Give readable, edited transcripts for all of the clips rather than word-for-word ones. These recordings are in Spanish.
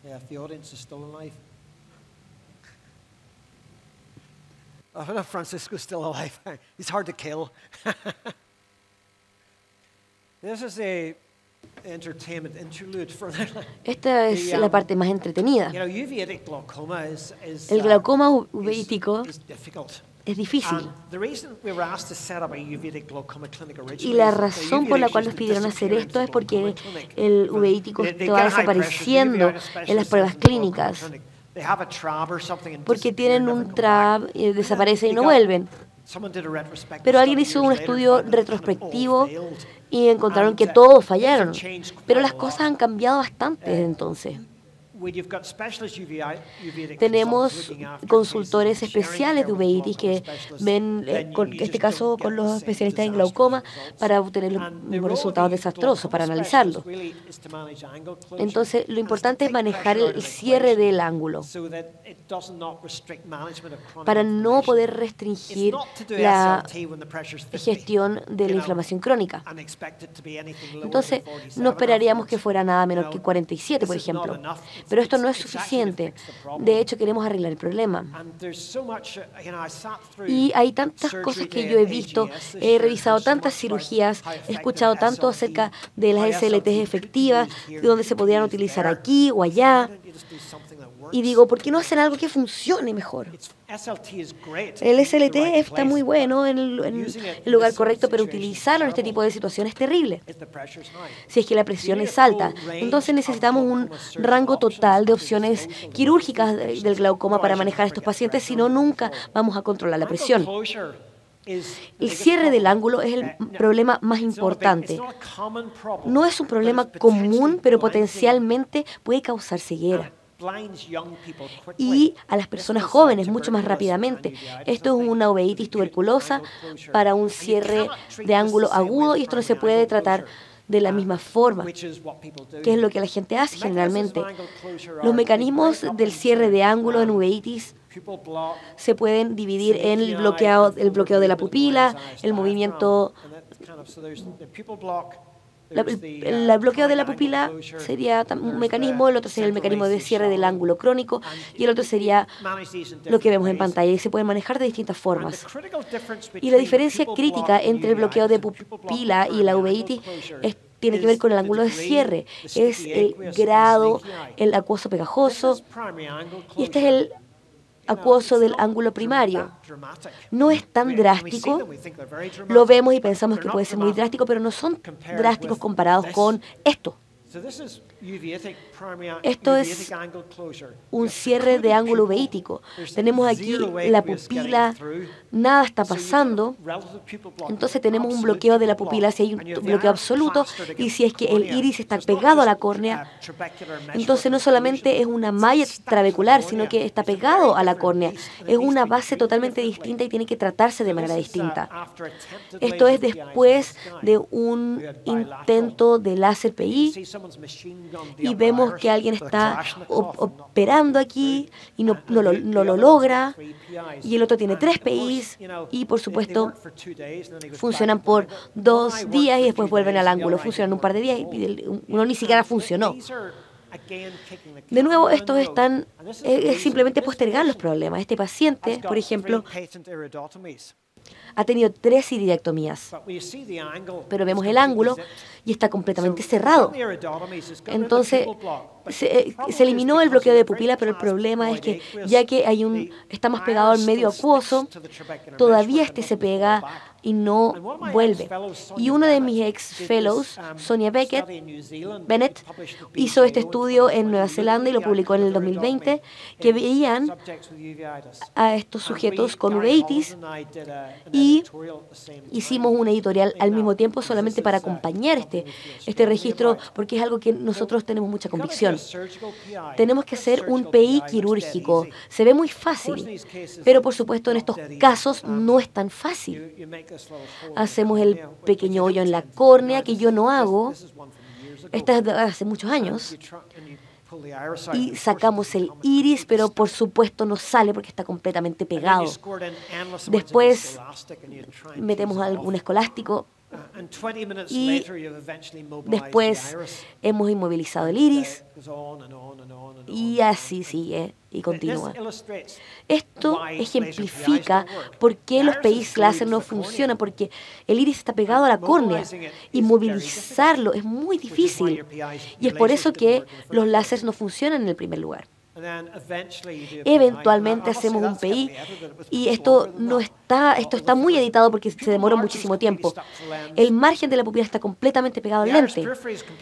Yeah, if the audience is still alive. I don't know if Francisco's still alive. He's hard to kill. This is a entertainment interlude for Esta es la parte más entretenida. you know, uveitic glaucoma is El glaucoma uveítico is difficult. es difícil. And the reason we were asked to set up a uveitic glaucoma clinic originally Y la is that the razón por la uveitic cual nos used to pidieron hacer disappear esto es into porque glaucoma clinic. el uveítico They estaba get high pressure. desapareciendo Uveitis en las specialists pruebas in glaucoma clínicas, clinic. They have a trab or something and porque disappear, tienen never un come trab, back. desaparecen y They no got- vuelven. someone did a retrospective Pero alguien study hizo years un later estudio and found that it retrospectivo all failed. y encontraron que And, todos things fallaron. have changed Pero quite las a cosas lot. han cambiado bastante desde entonces. When you've got specialist uveitic Tenemos consultants looking after consultores cases and sharing especiales de care with uveitis glaucoma que specialists, ven, then con you este just caso, don't con get los the same especialistas en disastrous glaucoma results. para obtener los And the mismos role of resultados the desastrosos, para glaucoma analizarlo. specialist really is to manage angle closure Entonces, lo and importante is es to take manejar pressure out el of the cierre equation del ángulo so that it does not restrict management of chronic para no inflammation. poder It's restringir not to do la SLT when the pressure's 50, gestión de you la know, inflamación crónica. and expect it to be anything lower Entonces, than 47 no esperaríamos que afterwards. fuera nada menor You que know, 47, por this is not ejemplo. enough. Pero esto no es It's actually to suficiente. fix the problem. De hecho, queremos arreglar el problema. And there's so much, you know, I sat through Y hay tantas surgery cosas que day yo he at visto, AGS this he year, revisado heard so tantas much about cirugías, how he effective escuchado tanto SLT, acerca de las how SLTs SLT could be efectivas, used here, de donde se could be podían used utilizar there. aquí o Why allá. don't you just do something that works? Y digo, ¿por qué no hacer algo que funcione mejor? SLT is great El in the SLT right está place, muy bueno but en el using it el lugar in this correcto, pero situation is utilizarlo en este terrible. tipo de situaciones es terrible. If the pressure's high. Si es que la presión es alta, entonces necesitamos un rango total de opciones quirúrgicas del glaucoma para manejar a estos pacientes, si no, nunca vamos a controlar la presión. El cierre del ángulo es el problema más importante. No es un problema común, pero potencialmente puede causar ceguera. Y a las personas jóvenes mucho más rápidamente. Esto es una uveitis tuberculosa para un cierre de ángulo agudo y esto no se puede tratar de la misma forma, que es lo que la gente hace generalmente. Los mecanismos del cierre de ángulo en uveitis se pueden dividir en el bloqueo de la pupila, el movimiento. El bloqueo de la pupila sería un mecanismo, el otro sería el mecanismo de cierre del ángulo crónico y el otro sería lo que vemos en pantalla y se pueden manejar de distintas formas. Y la diferencia crítica entre el bloqueo de pupila y la uveitis tiene que ver con el ángulo de cierre, es el grado, el acuoso pegajoso y este es el acuoso del ángulo primario. No es tan drástico, lo vemos y pensamos que puede ser muy drástico, pero no son drásticos comparados con esto. Esto es un cierre de ángulo uveítico. Tenemos aquí la pupila, nada está pasando, entonces tenemos un bloqueo de la pupila si hay un bloqueo absoluto y si es que el iris está pegado a la córnea, entonces no solamente es una malla trabecular, sino que está pegado a la córnea. Es una base totalmente distinta y tiene que tratarse de manera distinta. Esto es después de un intento de láser PI y vemos que alguien está operando aquí y no lo logra, y el otro tiene 3 PIs y por supuesto funcionan por 2 días y después vuelven al ángulo, funcionan un par de días y uno ni siquiera funcionó. De nuevo, estos están es simplemente postergar los problemas. Este paciente, por ejemplo, ha tenido 3 iridectomías, pero vemos el ángulo y está completamente cerrado. Entonces, se eliminó el bloqueo de pupila, pero el problema es que ya que está más pegado al medio acuoso, todavía se pega y no vuelve. Y uno de mis ex-fellows, Sonia Bennett, hizo este estudio en Nueva Zelanda y lo publicó en el 2020, que veían a estos sujetos con uveitis y hicimos un editorial al mismo tiempo solamente para acompañar este registro, porque es algo que nosotros tenemos mucha convicción. Tenemos que hacer un PI quirúrgico. Se ve muy fácil, pero por supuesto en estos casos no es tan fácil. Hacemos el pequeño hoyo en la córnea, que yo no hago, esto es de hace muchos años, y sacamos el iris, pero por supuesto no sale porque está completamente pegado. Después metemos algún escolástico Y después hemos inmovilizado el iris y así sigue y continúa. Esto ejemplifica por qué los PIs láser no funcionan, porque el iris está pegado a la córnea. Inmovilizarlo es muy difícil y es por eso que los láseres no funcionan en el primer lugar. Eventualmente hacemos un PI y esto está muy editado porque se demoró muchísimo tiempo. El margen de la pupila está completamente pegado al lente.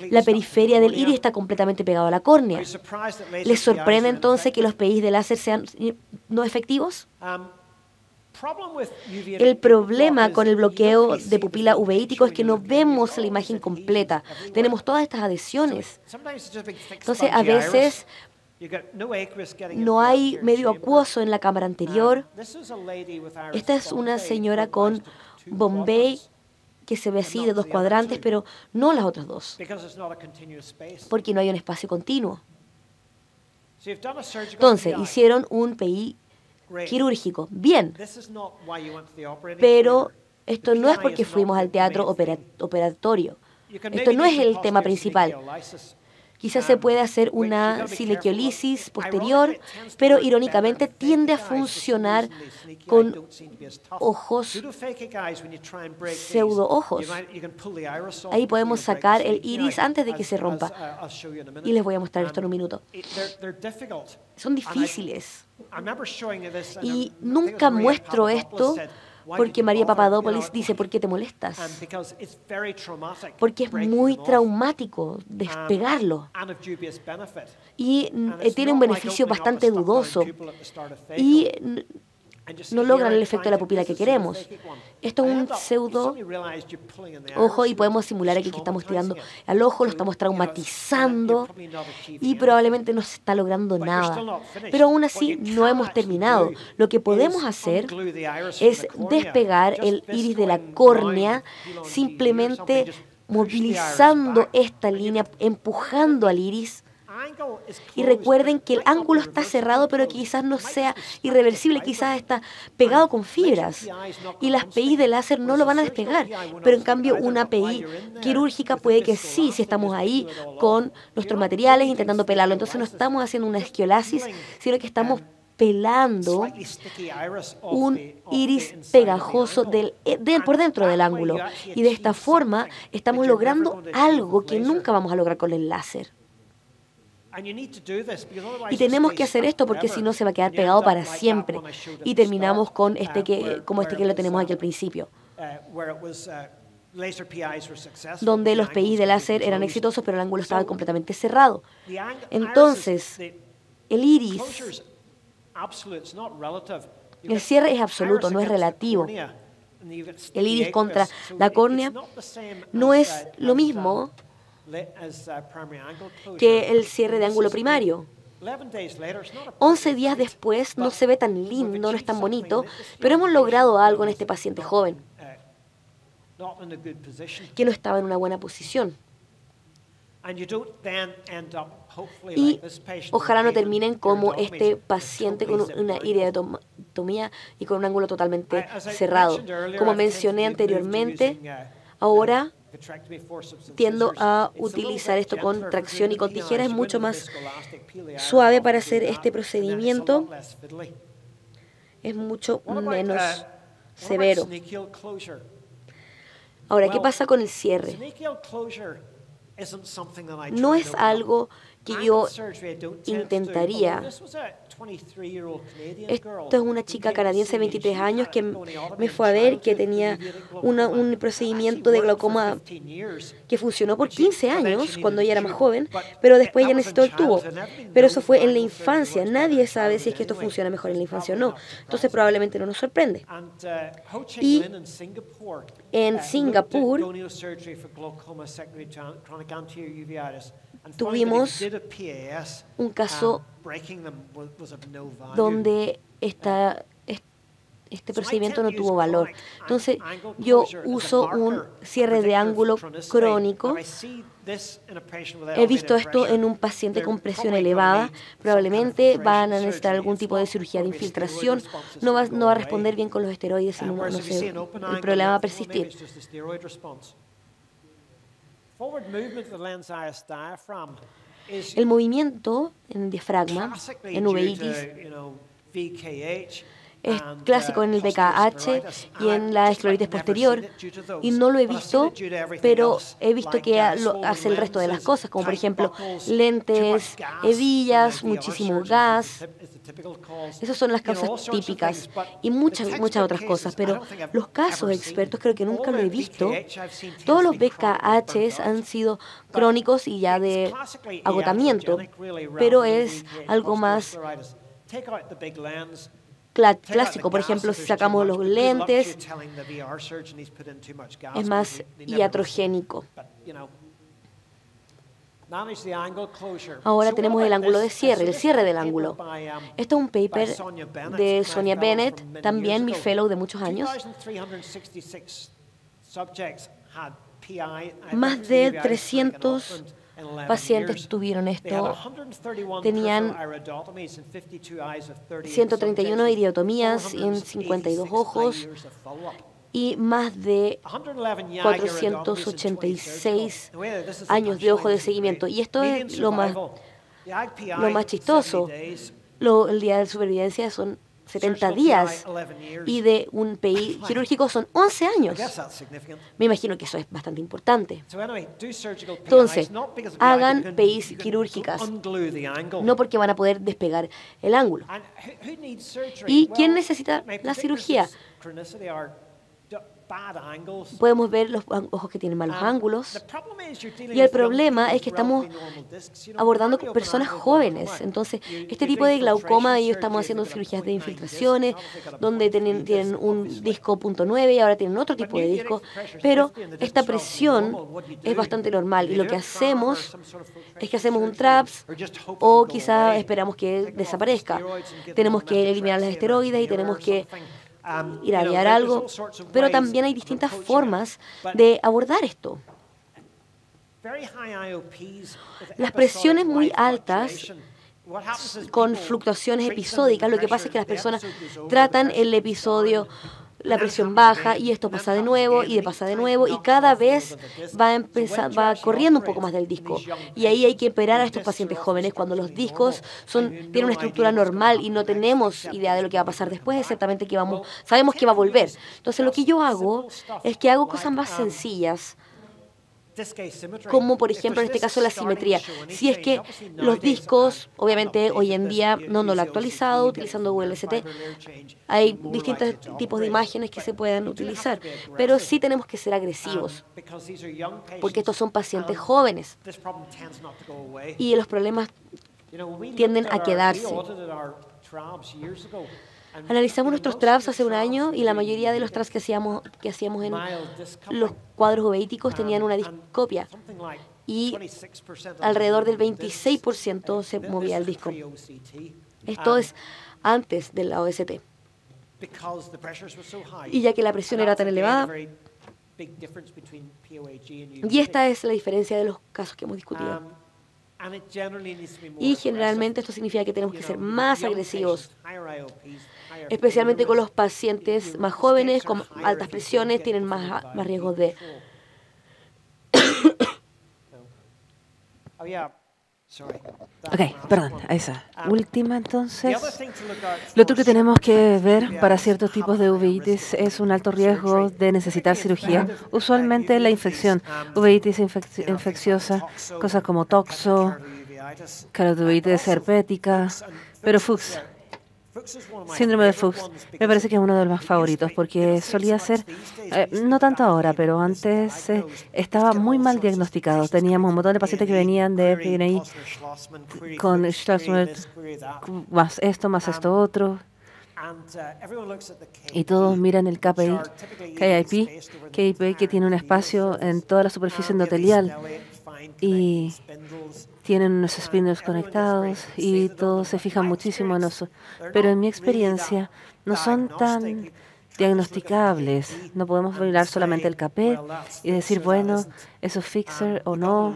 La periferia del iris está completamente pegado a la córnea. ¿Les sorprende entonces que los PIs de láser sean no efectivos? El problema con el bloqueo de pupila uveítico es que no vemos la imagen completa. Tenemos todas estas adhesiones. Entonces, a veces no hay medio acuoso en la cámara anterior. Esta es una señora con Bombay que se ve así de 2 cuadrantes, pero no las otras dos, porque no hay un espacio continuo. Entonces, hicieron un PI quirúrgico. Bien, pero esto no es porque fuimos al teatro operatorio. Esto no es el tema principal. Quizás se puede hacer una cilequiolisis posterior, pero irónicamente tiende a funcionar con ojos, pseudo-ojos. Ahí podemos sacar el iris antes de que se rompa. Y les voy a mostrar esto en un minuto. Son difíciles. Y nunca muestro esto porque María Papadopoulos dice, ¿por qué te molestas? Porque es muy traumático despegarlo. Y tiene un beneficio bastante dudoso. Y no logran el efecto de la pupila que queremos. Esto es un pseudo ojo y podemos simular aquí que estamos tirando al ojo, lo estamos traumatizando y probablemente no se está logrando nada. Pero aún así no hemos terminado. Lo que podemos hacer es despegar el iris de la córnea simplemente movilizando esta línea, empujando al iris. Y recuerden que el ángulo está cerrado, pero quizás no sea irreversible, quizás está pegado con fibras. Y las PIs de láser no lo van a despegar. Pero en cambio una PI quirúrgica puede que sí, si estamos ahí con nuestros materiales intentando pelarlo. Entonces no estamos haciendo una esquiolasis, sino que estamos pelando un iris pegajoso por dentro del ángulo. Y de esta forma estamos logrando algo que nunca vamos a lograr con el láser. Y tenemos que hacer esto porque si no se va a quedar pegado para siempre. Y terminamos con como este que lo tenemos aquí al principio, donde los PIs de láser eran exitosos, pero el ángulo estaba completamente cerrado. Entonces, el iris, el cierre es absoluto, no es relativo. El iris contra la córnea no es lo mismo que el cierre de ángulo primario. 11 días después no se ve tan lindo, no es tan bonito, pero hemos logrado algo en este paciente joven que no estaba en una buena posición. Y ojalá no terminen como este paciente con una iridotomía y con un ángulo totalmente cerrado. Como mencioné anteriormente, ahora tiendo a utilizar esto con tracción y con tijeras. Es mucho más suave para hacer este procedimiento. Es mucho menos severo. Ahora, ¿qué pasa con el cierre? No es algo que yo intentaría. Esto es una chica canadiense de 23 años que me fue a ver, que tenía un procedimiento de glaucoma que funcionó por 15 años cuando ella era más joven, pero después ella necesitó el tubo. Pero eso fue en la infancia. Nadie sabe si es que esto funciona mejor en la infancia o no. Entonces probablemente no nos sorprende. Y en Singapur tuvimos un caso donde este procedimiento no tuvo valor. Entonces, yo uso un cierre de ángulo crónico. He visto esto en un paciente con presión elevada. Probablemente van a necesitar algún tipo de cirugía de infiltración. No va a responder bien con los esteroides y no sé, el problema va a persistir. El movimiento en el diafragma, en uveitis, es clásico en el BKH y en la escleritis posterior, y no lo he visto, pero he visto que lo hace el resto de las cosas, como por ejemplo lentes, hebillas, muchísimo gas. Esas son las causas típicas y muchas otras cosas, pero los casos expertos creo que nunca lo he visto. Todos los BKHs han sido crónicos y ya de agotamiento, pero es algo más clásico. Por ejemplo, si sacamos los lentes, es más iatrogénico. Ahora tenemos el ángulo de cierre, el cierre del ángulo. Esto es un paper de Sonia Bennett, también mi fellow de muchos años. Más de 300 pacientes tuvieron esto. Tenían 131 iridotomías en 52 ojos y más de 486 años de ojo de seguimiento. Y esto es lo más chistoso. El día de supervivencia son 70 días y de un PI quirúrgico son 11 años. Me imagino que eso es bastante importante. Entonces, hagan PIs quirúrgicas, no porque van a poder despegar el ángulo. ¿Y quién necesita la cirugía? Podemos ver los ojos que tienen malos ángulos. Y el problema es que estamos abordando con personas jóvenes. Entonces, este tipo de glaucoma, ellos estamos haciendo cirugías de infiltraciones, donde tienen un disco .9 y ahora tienen otro tipo de disco. Pero esta presión es bastante normal. Y lo que hacemos es que hacemos un TRAPS o quizá esperamos que desaparezca. Tenemos que eliminar las esteroides y tenemos que irradiar algo, pero también hay distintas formas de abordar esto. Las presiones muy altas con fluctuaciones episódicas, lo que pasa es que las personas tratan el episodio, la presión baja y esto pasa de nuevo y pasa de nuevo y cada vez va corriendo un poco más del disco. Y ahí hay que esperar a estos pacientes jóvenes cuando los discos tienen una estructura normal y no tenemos idea de lo que va a pasar después, exactamente que sabemos que va a volver. Entonces lo que yo hago es que hago cosas más sencillas, como por ejemplo en este caso la simetría. Si es que los discos, obviamente hoy en día no lo he actualizado utilizando VLCT, hay distintos tipos de imágenes que se pueden utilizar, pero sí tenemos que ser agresivos, porque estos son pacientes jóvenes y los problemas tienden a quedarse. Analizamos nuestros TRAPS hace un año y la mayoría de los TRAPS que hacíamos en los cuadros uveíticos tenían una discopia y alrededor del 26% se movía el disco. Esto es antes de la OST. Y ya que la presión era tan elevada, y esta es la diferencia de los casos que hemos discutido. Y generalmente esto significa que tenemos que ser más agresivos, especialmente con los pacientes más jóvenes, con altas presiones, tienen más riesgos de... Ok, perdón, a esa última entonces. Lo otro que tenemos que ver para ciertos tipos de uveitis es un alto riesgo de necesitar cirugía. Usualmente la infección, uveitis infecciosa, cosas como toxo, carotiditis herpética, pero Fuchs, síndrome de Fuchs, me parece que es uno de los más favoritos porque solía ser, no tanto ahora, pero antes estaba muy mal diagnosticado. Teníamos un montón de pacientes que venían de PNI con Schwarzschild, más esto otro. Y todos miran el KIP, que tiene un espacio en toda la superficie endotelial. y tienen unos spindles conectados y todos se fijan muchísimo en eso. Pero en mi experiencia no son tan diagnosticables. No podemos mirar solamente el capé y decir, bueno, eso es fixer o no.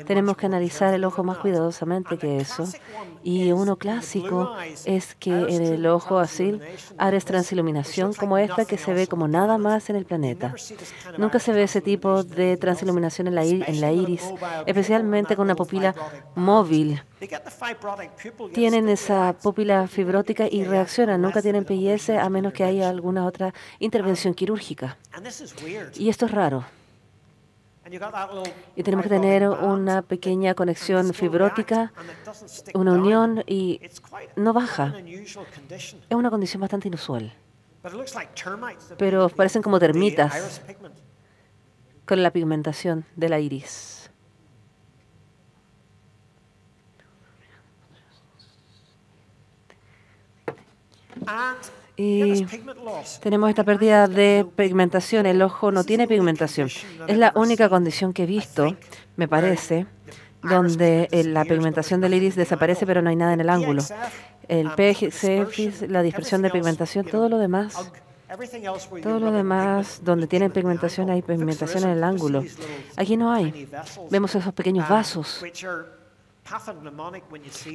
Tenemos que analizar el ojo más cuidadosamente que eso. Y uno clásico es que en el ojo azul, áreas de transiluminación como esta que se ve como nada más en el planeta. Nunca se ve ese tipo de transiluminación en la iris, especialmente con una pupila móvil. Tienen esa pupila fibrótica y reaccionan. Nunca tienen PIS a menos que haya alguna otra intervención quirúrgica. Y esto es raro. Y tenemos que tener una pequeña conexión fibrótica, una unión, y no baja. Es una condición bastante inusual. Pero parecen como termitas con la pigmentación de la iris. Y tenemos esta pérdida de pigmentación. El ojo no tiene pigmentación. Es la única condición que he visto, me parece, donde la pigmentación del iris desaparece, pero no hay nada en el ángulo. El PGCF, la dispersión de pigmentación, todo lo demás, donde tienen pigmentación, hay pigmentación en el ángulo. Aquí no hay. Vemos esos pequeños vasos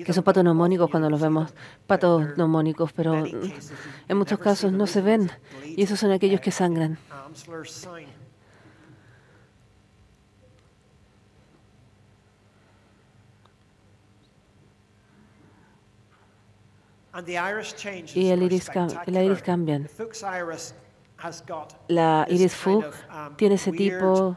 que son patoneumónicos cuando los vemos patoneumónicos, pero en muchos casos no se ven, y esos son aquellos que sangran. Y la iris cambian. La iris Fuchs tiene ese tipo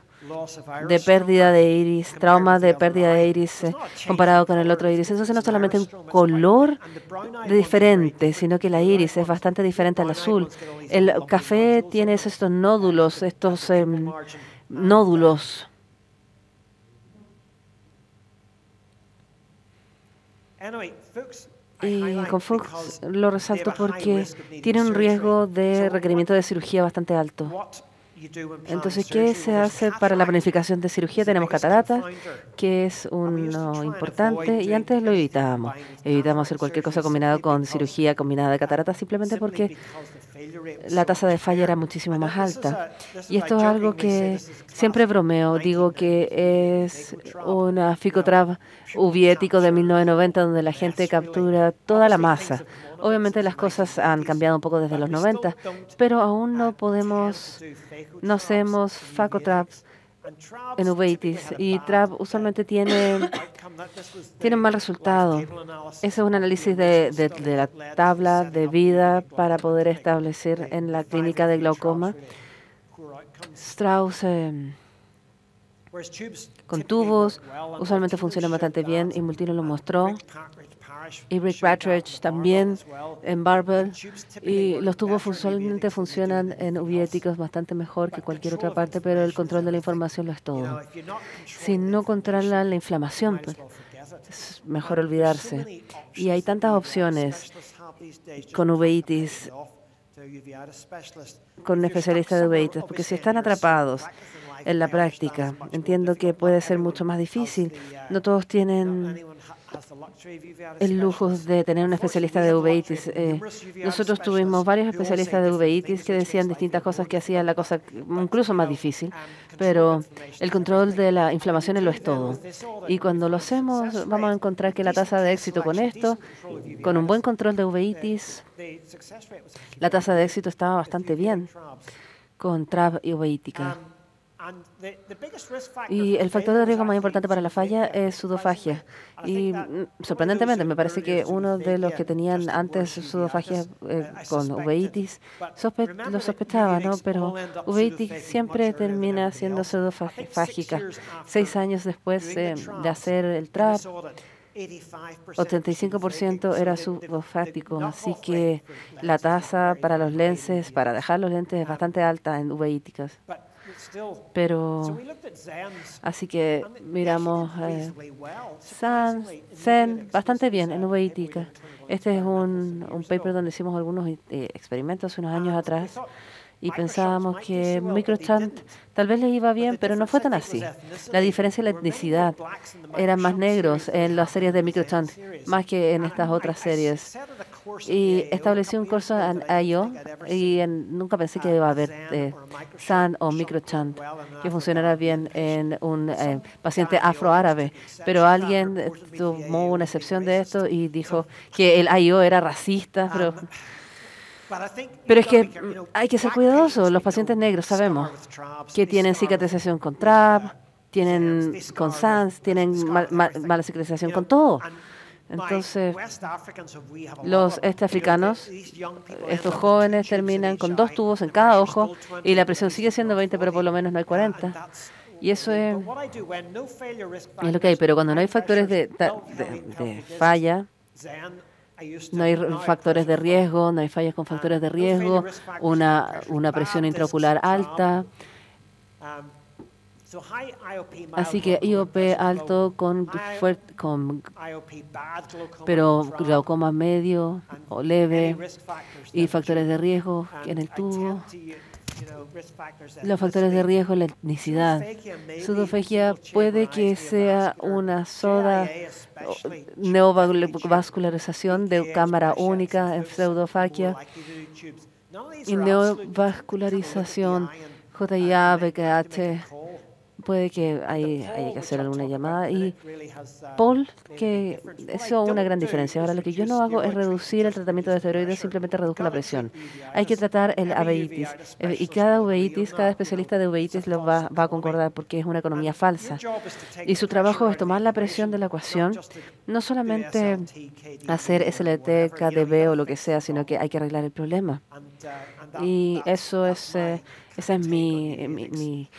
de pérdida de iris, trauma de pérdida de iris comparado con el otro iris. Entonces no es solamente un color diferente, sino que la iris es bastante diferente al azul. El café tiene estos nódulos, Y con Fuchs lo resalto porque tiene un riesgo de requerimiento de cirugía bastante alto. Entonces, ¿qué se hace para la planificación de cirugía? Tenemos catarata, que es uno importante, y antes lo evitábamos. Evitábamos hacer cualquier cosa combinada con cirugía combinada de catarata, simplemente porque la tasa de falla era muchísimo más alta. Y esto es algo que siempre bromeo. Digo que es una Ficotrap ubiético de 1990, donde la gente captura toda la masa. Obviamente las cosas han cambiado un poco desde los 90, pero aún no hacemos Ficotrap en uveitis, y TRAP usualmente tiene un mal resultado. Ese es un análisis de la tabla de vida para poder establecer en la clínica de glaucoma. Strauss con tubos usualmente funcionan bastante bien, y Multino lo mostró. Y Rick Partridge también en Barber. Y los tubos usualmente funcionan en ubiéticos bastante mejor que cualquier otra parte, pero el control de la información lo es todo. Si no controlan la inflamación, pues, es mejor olvidarse. Y hay tantas opciones con uveitis, con un especialista de uveitis, porque si están atrapados en la práctica, entiendo que puede ser mucho más difícil. No todos tienen el lujo de tener un especialista de uveitis. Nosotros tuvimos varios especialistas de uveitis que decían distintas cosas que hacían la cosa incluso más difícil, pero el control de la inflamación lo es todo. Y cuando lo hacemos, vamos a encontrar que la tasa de éxito con esto, con un buen control de uveitis, la tasa de éxito estaba bastante bien con TRAP y uveítica. Y el factor de riesgo más importante para la falla es pseudofagia. Y sorprendentemente, me parece que uno de los que tenían antes pseudofagia con uveitis lo sospechaba, ¿no? Pero uveitis siempre termina siendo pseudofágica. 6 años después de hacer el TRAP, 85% era subofático, así que la tasa para los lentes, para dejar los lentes, es bastante alta en uveíticas. Pero, así que miramos Zen bastante bien en uveítica. Este es un paper donde hicimos algunos experimentos unos años atrás, y pensábamos que microshunt tal vez les iba bien, pero no fue tan así. La diferencia en la etnicidad eran más negros en las series de microshunt, más que en estas otras series. Y establecí un curso en IO y nunca pensé que iba a haber SAN o microshunt que funcionara bien en un paciente afroárabe. Pero alguien tomó una excepción de esto y dijo que el IO era racista, pero es que hay que ser cuidadosos. Los pacientes negros sabemos que tienen cicatrización con TRAP, tienen con SANS, tienen mala cicatrización con todo. Entonces, los africanos, estos jóvenes terminan con 2 tubos en cada ojo y la presión sigue siendo 20, pero por lo menos no hay 40. Y eso es lo que hay. Pero cuando no hay factores de falla, no hay factores de riesgo, no hay fallas con factores de riesgo, una presión intraocular alta. Así que IOP alto pero glaucoma medio o leve y factores de riesgo en el tubo. Los factores de riesgo, la etnicidad. Pseudofegia puede que sea una soda neovascularización de cámara única en pseudofagia y neovascularización JIA, BKH. Puede que haya que hacer alguna llamada. Y Paul, que hizo una gran diferencia. Ahora, lo que yo no hago es reducir el tratamiento de esteroides, simplemente reduzco la presión. Hay que tratar el uveitis. Y cada uveitis, cada especialista de uveitis lo va a concordar porque es una economía falsa. Y su trabajo es tomar la presión de la ecuación, no solamente hacer SLT, KDB o lo que sea, sino que hay que arreglar el problema. Y eso es... esa es mi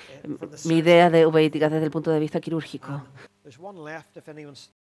idea de uveítica desde el punto de vista quirúrgico.